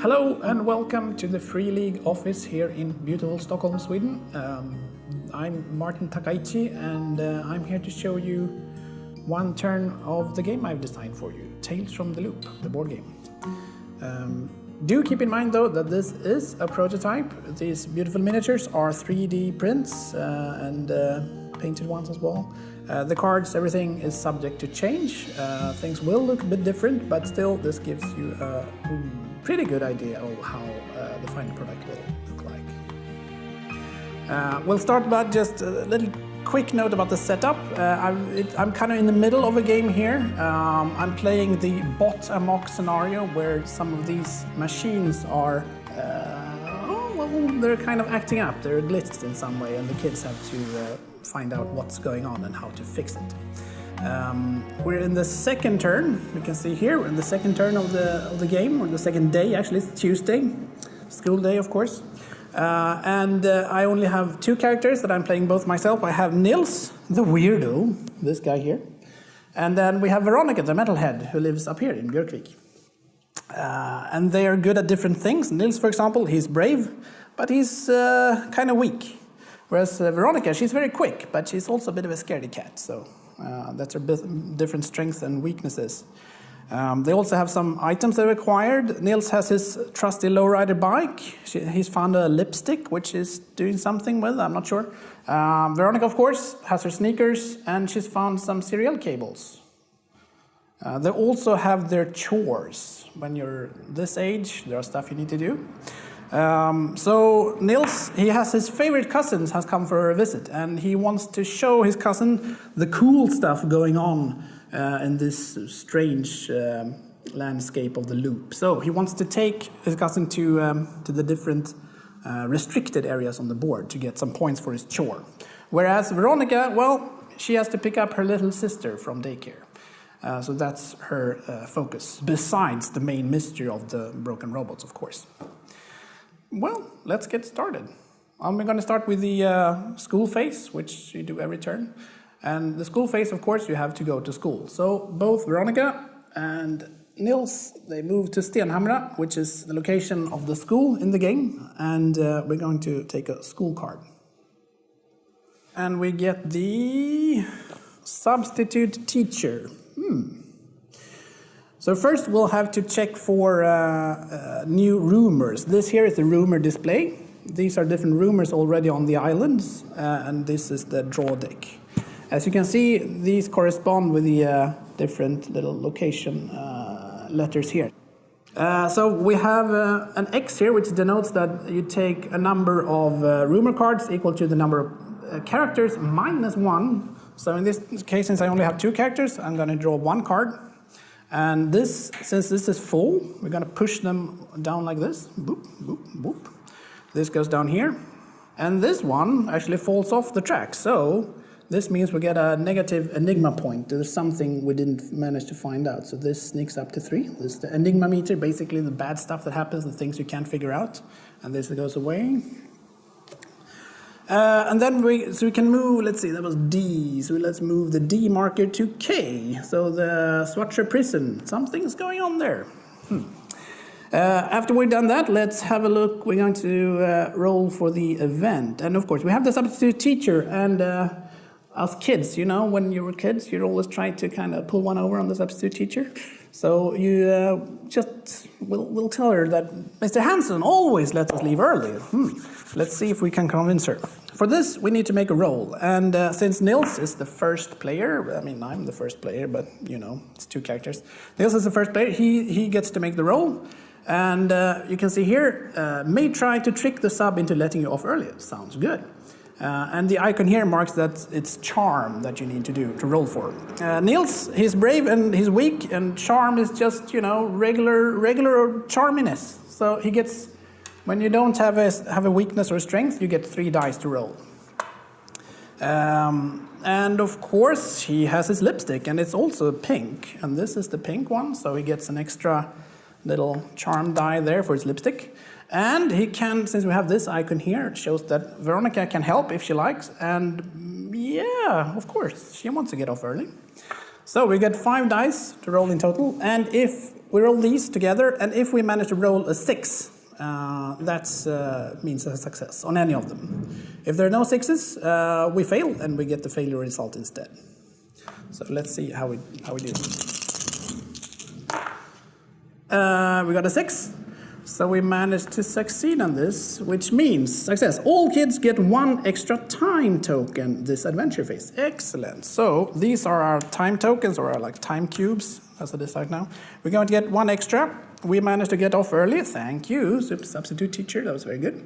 Hello and welcome to the Free League office here in beautiful Stockholm, Sweden. I'm Martin Takaichi and I'm here to show you one turn of the game I've designed for you, Tales from the Loop, the board game. Do keep in mind though that this is a prototype. These beautiful miniatures are 3D prints and painted ones as well. The cards, everything is subject to change. Things will look a bit different, but still this gives you a pretty good idea of how the final product will look like. We'll start by just a little quick note about the setup. I'm kind of in the middle of a game here. I'm playing the bot amok scenario where some of these machines are, they're kind of acting up. They're glitched in some way and the kids have to find out what's going on and how to fix it. We're in the second turn. You can see here we're in the second turn of the game, or the second day actually. It's Tuesday, school day of course. And I only have two characters that I'm playing both myself. I have Nils, the weirdo, this guy here. And then we have Veronica, the metalhead, who lives up here in Björkvik. And they are good at different things. Nils, for example, he's brave, but he's kind of weak. Whereas Veronica, she's very quick, but she's also a bit of a scaredy cat. So that's her different strengths and weaknesses. They also have some items they're required. Nils has his trusty lowrider bike. He's found a lipstick, which is doing something with, I'm not sure. Veronica, of course, has her sneakers, and she's found some serial cables. They also have their chores. When you're this age, there are stuff you need to do. So Nils, he has his favorite cousins has come for a visit, and he wants to show his cousin the cool stuff going on in this strange landscape of the loop. So he wants to take his cousin to the different restricted areas on the board to get some points for his chore. Whereas Veronica, well, she has to pick up her little sister from daycare. So that's her focus, besides the main mystery of the broken robots, of course. Well, let's get started. I'm going to start with the school phase, which you do every turn. And the school phase, of course, you have to go to school. So both Veronica and Nils, they move to Stenhamra, which is the location of the school in the game. And we're going to take a school card. And we get the substitute teacher. So first we'll have to check for new rumors. This here is the rumor display. These are different rumors already on the islands, and this is the draw deck. As you can see, these correspond with the different little location letters here. So we have an X here, which denotes that you take a number of rumor cards equal to the number of characters minus 1. So in this case, since I only have 2 characters, I'm going to draw 1 card. And this, since this is full, we're going to push them down like this. Boop, boop, boop. This goes down here. And this one actually falls off the track. So this means we get a negative enigma point. There's something we didn't manage to find out. So this sneaks up to 3. This is the enigma meter, basically the bad stuff that happens, the things you can't figure out. And this goes away. And then we can move, let's see, that was D. So let's move the D marker to K. So the Swatcher prison, something's going on there. After we've done that, let's have a look. We're going to roll for the event. And of course, we have the substitute teacher. And us kids, you know, when you were kids, you'd always try to kind of pull one over on the substitute teacher. So you just will tell her that Mr. Hansen always lets us leave early. Let's see if we can convince her. For this, we need to make a roll. And since Nils is the first player, I mean, I'm the first player, but, you know, it's 2 characters. Nils is the first player. He gets to make the roll. And you can see here, may try to trick the sub into letting you off early. Sounds good. And the icon here marks that it's charm that you need to do to roll for. Nils, he's brave and he's weak, and charm is just, you know, regular charminess. So he gets, when you don't have a weakness or a strength, you get 3 dice to roll. And of course, he has his lipstick, and it's also pink. And this is the pink one, so he gets an extra little charm die there for his lipstick. And he can, since we have this icon here, it shows that Veronica can help if she likes. And yeah, of course, she wants to get off early. So we get 5 dice to roll in total. And if we roll these together, and if we manage to roll a 6, that means a success on any of them. If there are no 6s, we fail, and we get the failure result instead. So let's see how we do. We got a 6, so we managed to succeed on this, which means success. All kids get 1 extra time token this adventure phase. Excellent. So these are our time tokens, or our like time cubes, as it is right now. We're going to get 1 extra. We managed to get off early. Thank you, substitute teacher. That was very good.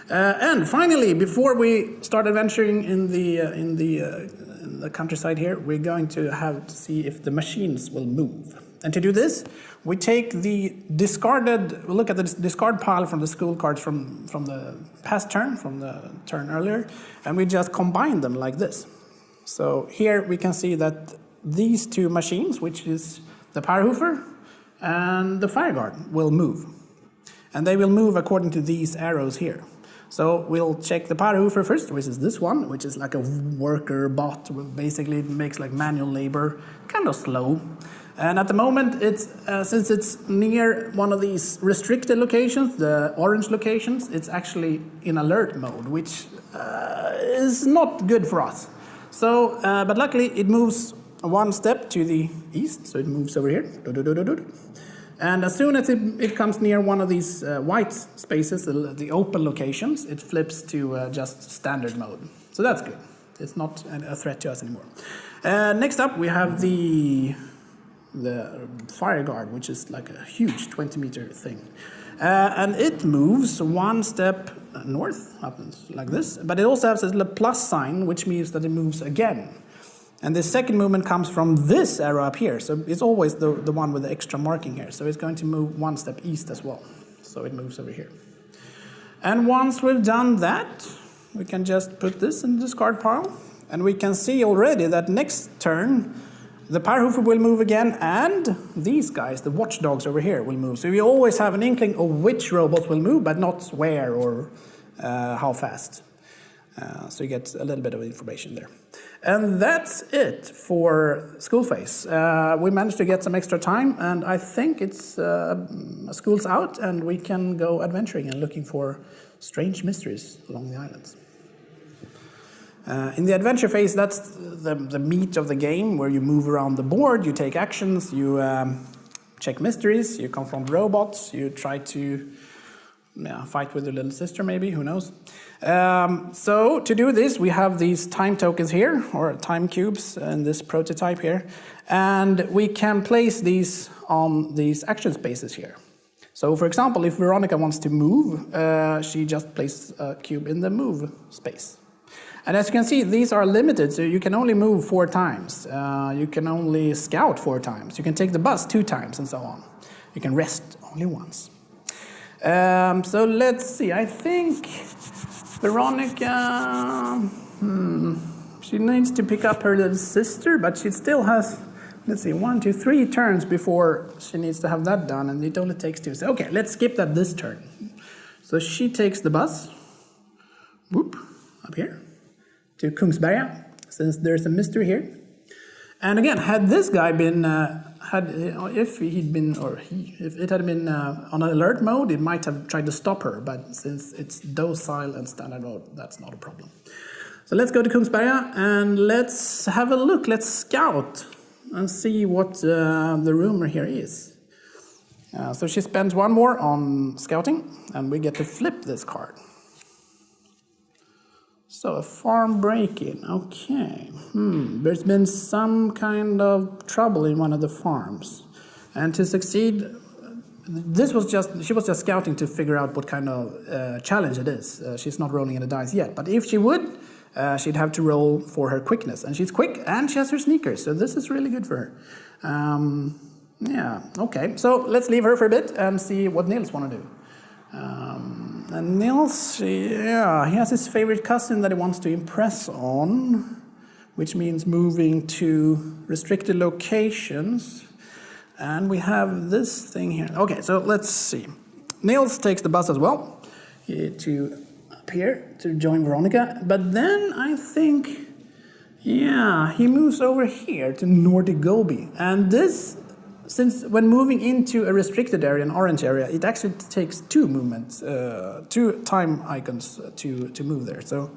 And finally, before we start adventuring in the countryside here, we're going to have to see if the machines will move. And to do this, we take the discarded, we look at the discard pile from the school cards from the past turn, from the turn earlier, and we just combine them like this. So here we can see that these 2 machines, which is the Powerhoofer and the Fireguard, will move. And they will move according to these arrows here. So we'll check the Powerhoofer first, which is this one, which is like a worker bot. Basically, it makes like manual labor, kind of slow. And at the moment, it's since it's near one of these restricted locations, the orange locations, it's actually in alert mode, which is not good for us. So, but luckily, it moves 1 step to the east, so it moves over here. And as soon as it comes near one of these white spaces, the open locations, it flips to just standard mode. So that's good. It's not a threat to us anymore. Next up, we have the Fireguard, which is like a huge 20-meter thing. And it moves 1 step north, up like this. But it also has a little plus sign, which means that it moves again. And the second movement comes from this arrow up here. So it's always the one with the extra marking here. So it's going to move 1 step east as well. So it moves over here. And once we've done that, we can just put this in the discard pile. And we can see already that next turn, the Powerhoofer will move again, and these guys, the watchdogs over here, will move. So we always have an inkling of which robots will move, but not where or how fast. So you get a little bit of information there. And that's it for school phase. We managed to get some extra time, and I think it's school's out, and we can go adventuring and looking for strange mysteries along the islands. In the adventure phase, that's the meat of the game, where you move around the board, you take actions, you check mysteries, you confront robots, you try to fight with your little sister maybe, who knows. So to do this, we have these time tokens here, or time cubes in this prototype here, and we can place these on these action spaces here. So for example, if Veronica wants to move, she just places a cube in the move space. And as you can see, these are limited, so you can only move 4 times. You can only scout 4 times. You can take the bus 2 times, and so on. You can rest only once. So let's see, I think Veronica, she needs to pick up her little sister, but she still has, let's see, 1, 2, 3 turns before she needs to have that done, and it only takes 2. So okay, let's skip that this turn. So she takes the bus, whoop, up here, to Kungsberga, since there's a mystery here. And again, had this guy been, if it had been on alert mode, it might have tried to stop her, but since it's docile and standard mode, that's not a problem. So let's go to Kungsberga and let's have a look, let's scout and see what the rumor here is. So she spends 1 more on scouting, and we get to flip this card. So a farm break-in, okay. There's been some kind of trouble in one of the farms. And to succeed, she was just scouting to figure out what kind of challenge it is. She's not rolling any dice yet, but if she would, she'd have to roll for her quickness. And she's quick, and she has her sneakers, so this is really good for her. Yeah, okay, so let's leave her for a bit and see what Nils want to do. And Nils, he has his favorite cousin that he wants to impress on, which means moving to restricted locations. And we have this thing here. Okay, so let's see. Nils takes the bus as well to up here to join Veronica. But then I think, he moves over here to Nordic Gobi. And this since when moving into a restricted area, an orange area, it actually takes 2 movements, 2 time icons to move there. So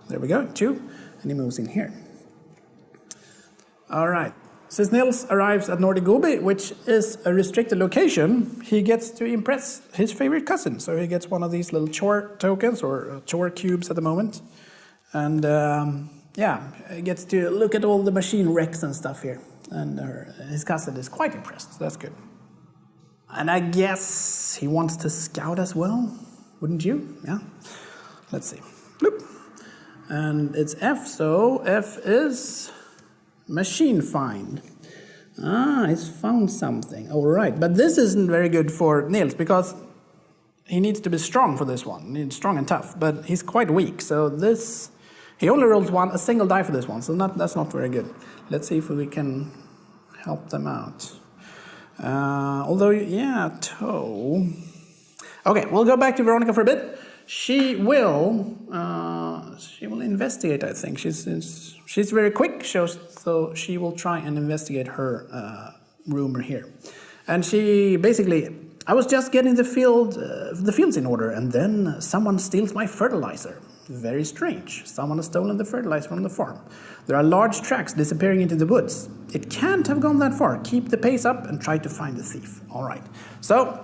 there we go, 2, and he moves in here. All right. Since Nils arrives at Nordic Gobi, which is a restricted location, he gets to impress his favorite cousin. So he gets one of these little chore tokens, or chore cubes at the moment. And yeah, he gets to look at all the machine wrecks and stuff here. And his cousin is quite impressed, so that's good. And I guess he wants to scout as well, wouldn't you? Yeah. Let's see. Bloop. And it's F, so F is machine find. He's found something. All right, but this isn't very good for Nils because he needs to be strong for this one. He's strong and tough, but he's quite weak. So this, he only rolls a single die for this one, so that's not very good. Let's see if we can help them out. Although, yeah, toe. Okay, we'll go back to Veronica for a bit. She will investigate, I think. She's very quick, so she will try and investigate her rumor here. And she basically, I was just getting the fields in order, and then someone steals my fertilizer. Very strange. Someone has stolen the fertilizer from the farm. There are large tracks disappearing into the woods. It can't have gone that far. Keep the pace up and try to find the thief. All right. So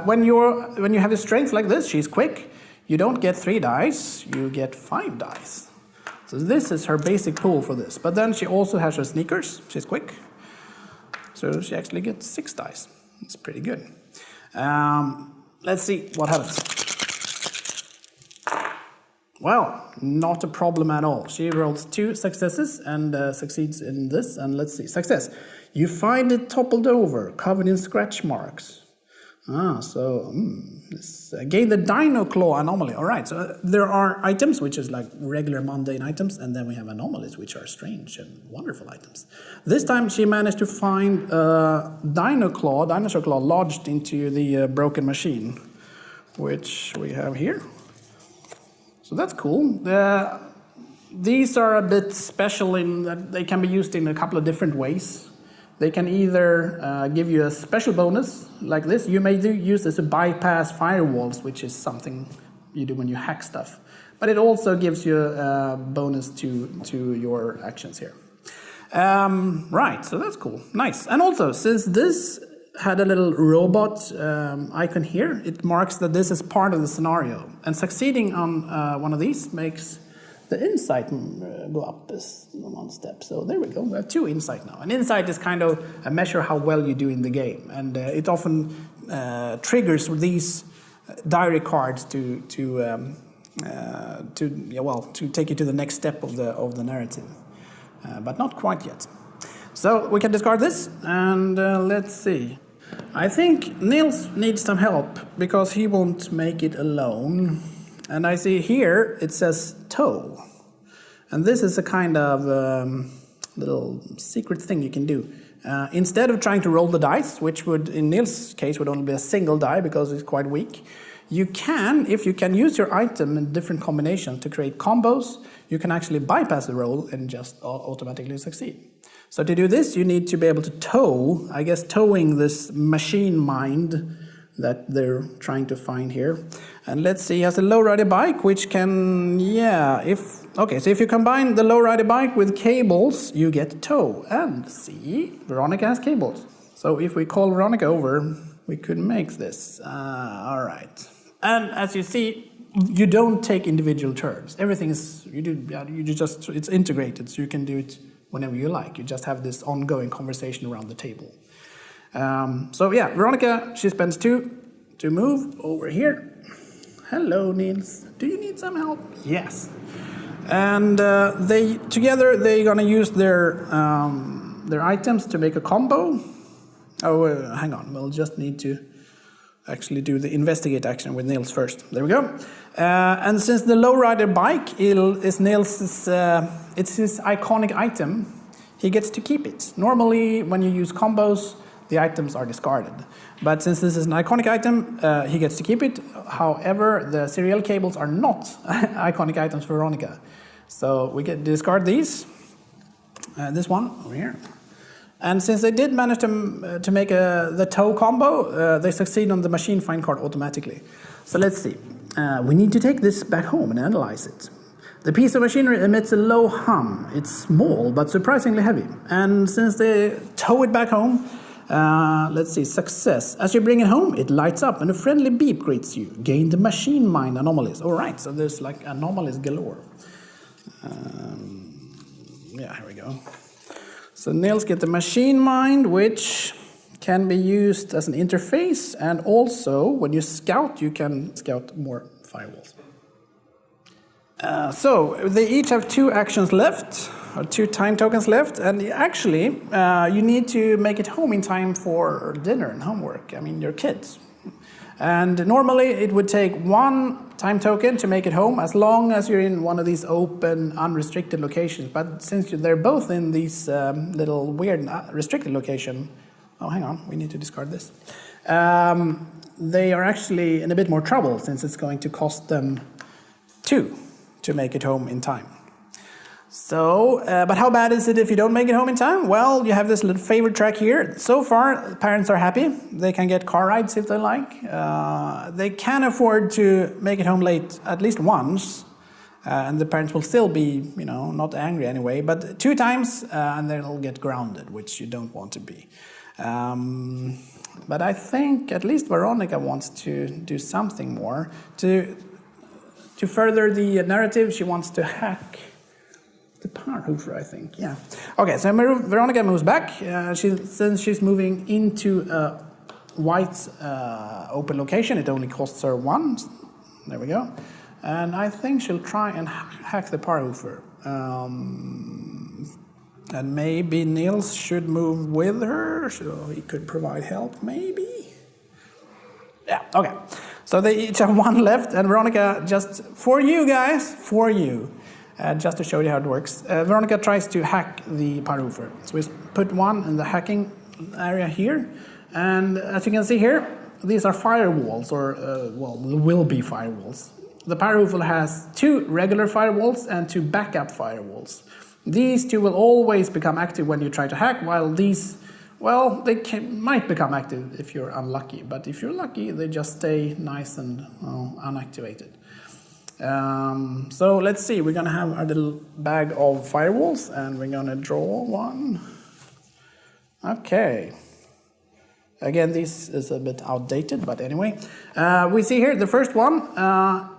when you have a strength like this, she's quick. You don't get 3 dice. You get 5 dice. So this is her basic pool for this. But then she also has her sneakers. She's quick. So she actually gets 6 dice. It's pretty good. Let's see what happens. Well, not a problem at all. She rolls 2 successes and succeeds in this. And let's see. Success. You find it toppled over, covered in scratch marks. Gain the Dino Claw anomaly. All right, so there are items which is like regular mundane items, and then we have anomalies which are strange and wonderful items. This time she managed to find dinosaur claw lodged into the broken machine, which we have here. So that's cool. These are a bit special in that they can be used in a couple of different ways. They can either give you a special bonus like this. You may use this to bypass firewalls, which is something you do when you hack stuff. But it also gives you a bonus to your actions here. Right, so that's cool. Nice. And also, since this had a little robot icon here, it marks that this is part of the scenario. And succeeding on one of these makes the insight go up 1 step. So there we go. We have 2 insight now. And insight is kind of a measure how well you do in the game. And it often triggers these diary cards to take you to the next step of the narrative. But not quite yet. So we can discard this, and let's see. I think Nils needs some help because he won't make it alone. And I see here it says toe. And this is a kind of little secret thing you can do. Instead of trying to roll the dice, which would, in Nils' case, would only be a single die because it's quite weak, you can, if you can use your item in different combinations to create combos, you can actually bypass the roll and just automatically succeed. So to do this, you need to be able to tow, I guess towing this machine mind that they're trying to find here. And let's see, he has a lowrider bike, which can, so if you combine the lowrider bike with cables, you get tow. And see, Veronica has cables. So if we call Veronica over, we could make this. All right. And as you see, you don't take individual turns. Everything is, it's integrated, so you can do it whenever you like. You just have this ongoing conversation around the table. Veronica, she spends 2 to move over here. Hello, Nils. Do you need some help? Yes. And they're gonna use their items to make a combo. Hang on. We'll just need to actually do the investigate action with Nils first. There we go. And since the lowrider bike is Nils', it's his iconic item, he gets to keep it. Normally, when you use combos, the items are discarded. But since this is an iconic item, he gets to keep it. However, the serial cables are not iconic items for Veronica. So we get to discard these. This one over here. And since they did manage to make the toe combo, they succeed on the machine find card automatically. So let's see. We need to take this back home and analyze it. The piece of machinery emits a low hum. It's small but surprisingly heavy. And since they tow it back home, let's see, success. As you bring it home, it lights up and a friendly beep greets you. Gain the machine mind anomalies. All right, so there's like anomalies galore. Yeah, here we go. So Nils get the machine mind, which can be used as an interface, and also when you scout, you can scout more firewalls. So they each have 2 actions left, or 2 time tokens left, and actually you need to make it home in time for dinner and homework. I mean, your kids. And normally it would take 1 time token to make it home, as long as you're in one of these open, unrestricted locations. But since they're both in these little weird restricted location, oh, hang on, we need to discard this. They are actually in a bit more trouble, since it's going to cost them 2 to make it home in time. So, but how bad is it if you don't make it home in time? Well, you have this little favorite track here. So far, parents are happy. They can get car rides if they like. They can afford to make it home late at least once, and the parents will still be, not angry anyway. But 2 times, and they'll get grounded, which you don't want to be. But I think at least Veronica wants to do something more to further the narrative. She wants to hack the power hoover, I think. Yeah. Okay, so Veronica moves back. Since she's moving into a white open location, it only costs her 1. There we go. And I think she'll try and hack the power hoover. And maybe Nils should move with her, so he could provide help, maybe? Yeah, okay. So they each have 1 left, and Veronica, just for you guys, just to show you how it works, Veronica tries to hack the power hoover. So we put 1 in the hacking area here, and as you can see here, these are firewalls, or will be firewalls. The power hoover has 2 regular firewalls and 2 backup firewalls. These 2 will always become active when you try to hack, while these, well, they might become active if you're unlucky, but if you're lucky, they just stay nice and unactivated. So let's see, we're gonna have our little bag of firewalls, and we're gonna draw 1. Okay. Again, this is a bit outdated, but anyway. We see here the first one,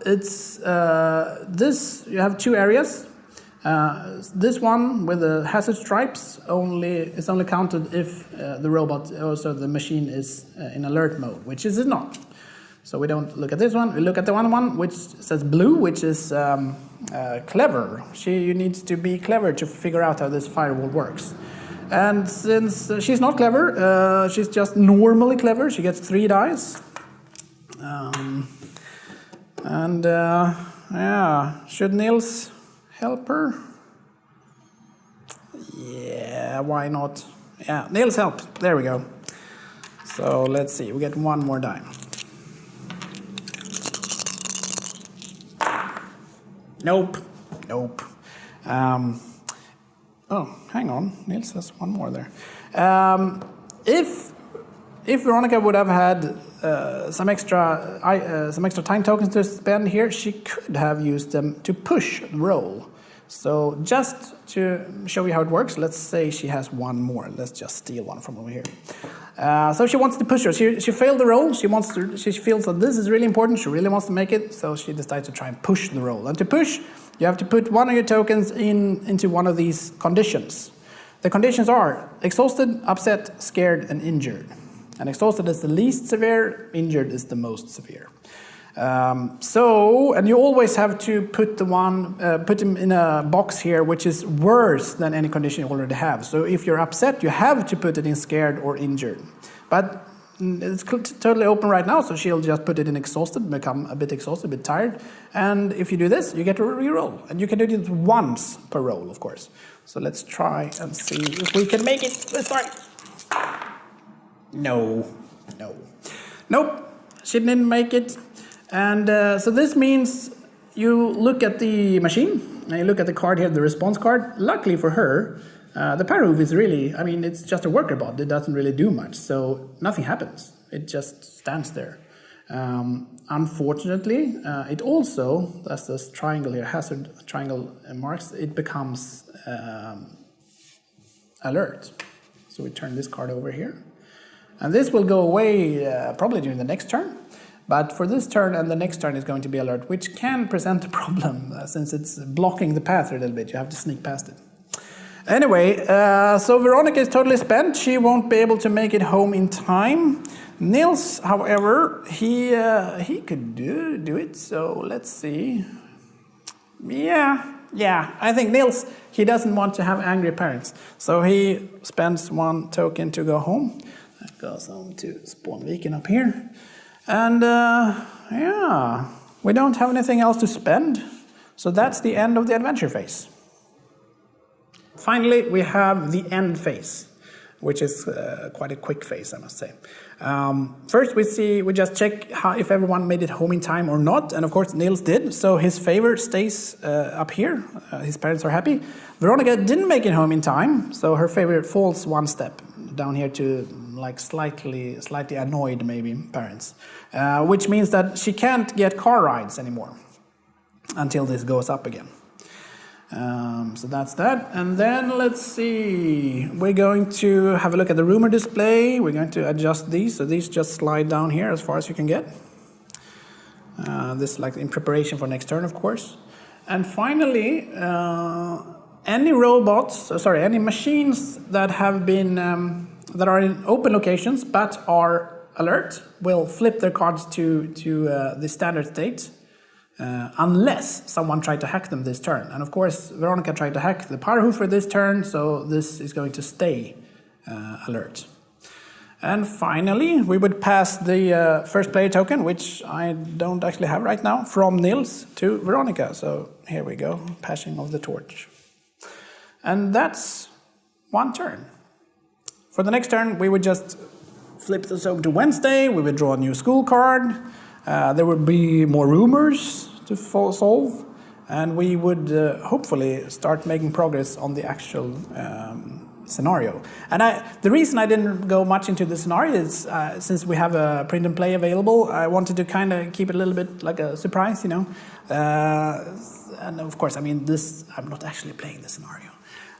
it's this, you have 2 areas. This one with the hazard stripes is only counted if the robot, also the machine, is in alert mode, which it is not. So we don't look at this one. We look at the one which says blue, which is clever. You need to be clever to figure out how this firewall works. And since she's not clever, she's just normally clever. She gets 3 dice. Yeah, should Nils help her? Yeah, why not? Yeah, Nils help. There we go. So let's see, we get 1 more die. Nope. Oh, hang on. Nils has 1 more there. If Veronica would have had some extra time tokens to spend here, she could have used them to push the roll. So just to show you how it works, let's say she has 1 more. Let's just steal 1 from over here. So she wants to push her. She failed the roll. She feels that this is really important. She really wants to make it. So she decides to try and push the roll. And to push, you have to put 1 of your tokens into one of these conditions. The conditions are exhausted, upset, scared, and injured. And exhausted is the least severe, injured is the most severe. And you always have to put him in a box here which is worse than any condition you already have. So if you're upset, you have to put it in scared or injured. But it's totally open right now, so she'll just put it in exhausted, become a bit exhausted, a bit tired. And if you do this, you get to re-roll. And you can do it once per roll, of course. So let's try and see if we can make it. Let's try. Nope. She didn't make it. And so this means you look at the machine, and you look at the card here, the response card. Luckily for her, The Parahoof is really, I mean, it's just a worker bot. It doesn't really do much, so nothing happens. It just stands there. Unfortunately, it also, as this triangle here, hazard triangle marks, it becomes alert. So we turn this card over here. And this will go away probably during the next turn. But for this turn and the next turn is going to be alert, which can present a problem since it's blocking the path a little bit. You have to sneak past it. Anyway, so Veronica is totally spent. She won't be able to make it home in time. Nils, however, he could do it. So let's see. Yeah. I think Nils, he doesn't want to have angry parents. So he spends 1 token to go home. That goes on to Spånviken up here. And yeah, we don't have anything else to spend. So that's the end of the adventure phase. Finally, we have the end phase, which is quite a quick phase, I must say. First, we just check if everyone made it home in time or not, and of course Nils did, so his favor stays up here. His parents are happy. Veronica didn't make it home in time, so her favor falls 1 step down here to like slightly annoyed maybe parents, which means that she can't get car rides anymore until this goes up again. So that's that. And then let's see, we're going to have a look at the rumor display. We're going to adjust these, so these just slide down here as far as you can get. This like in preparation for next turn, of course. And finally, any machines that have been that are in open locations but are alert will flip their cards to the standard state. Unless someone tried to hack them this turn. And of course, Veronica tried to hack the Parahoof for this turn, so this is going to stay alert. And finally, we would pass the first player token, which I don't actually have right now, from Nils to Veronica. So here we go, passing of the torch. And that's 1 turn. For the next turn, we would just flip this over to Wednesday, we would draw a new school card. There would be more rumors to solve, and we would hopefully start making progress on the actual scenario. And the reason I didn't go much into the scenario is since we have a print and play available, I wanted to kind of keep it a little bit like a surprise, you know. And of course, I mean, I'm not actually playing the scenario.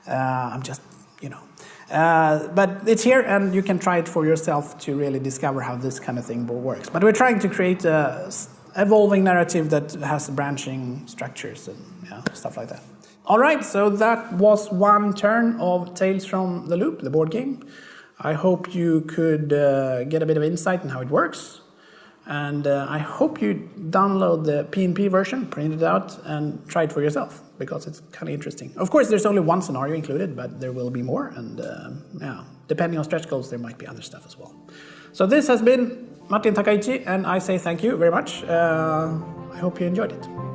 I'm just, you know. But it's here, and you can try it for yourself to really discover how this kind of thing works. But we're trying to create a evolving narrative that has branching structures and stuff like that. All right, so that was 1 turn of Tales from the Loop, the board game. I hope you could get a bit of insight in how it works. And I hope you download the PNP version, print it out, and try it for yourself, because it's kind of interesting. Of course, there's only 1 scenario included, but there will be more. And depending on stretch goals, there might be other stuff as well. So this has been Martin Takaichi, and I say thank you very much. I hope you enjoyed it.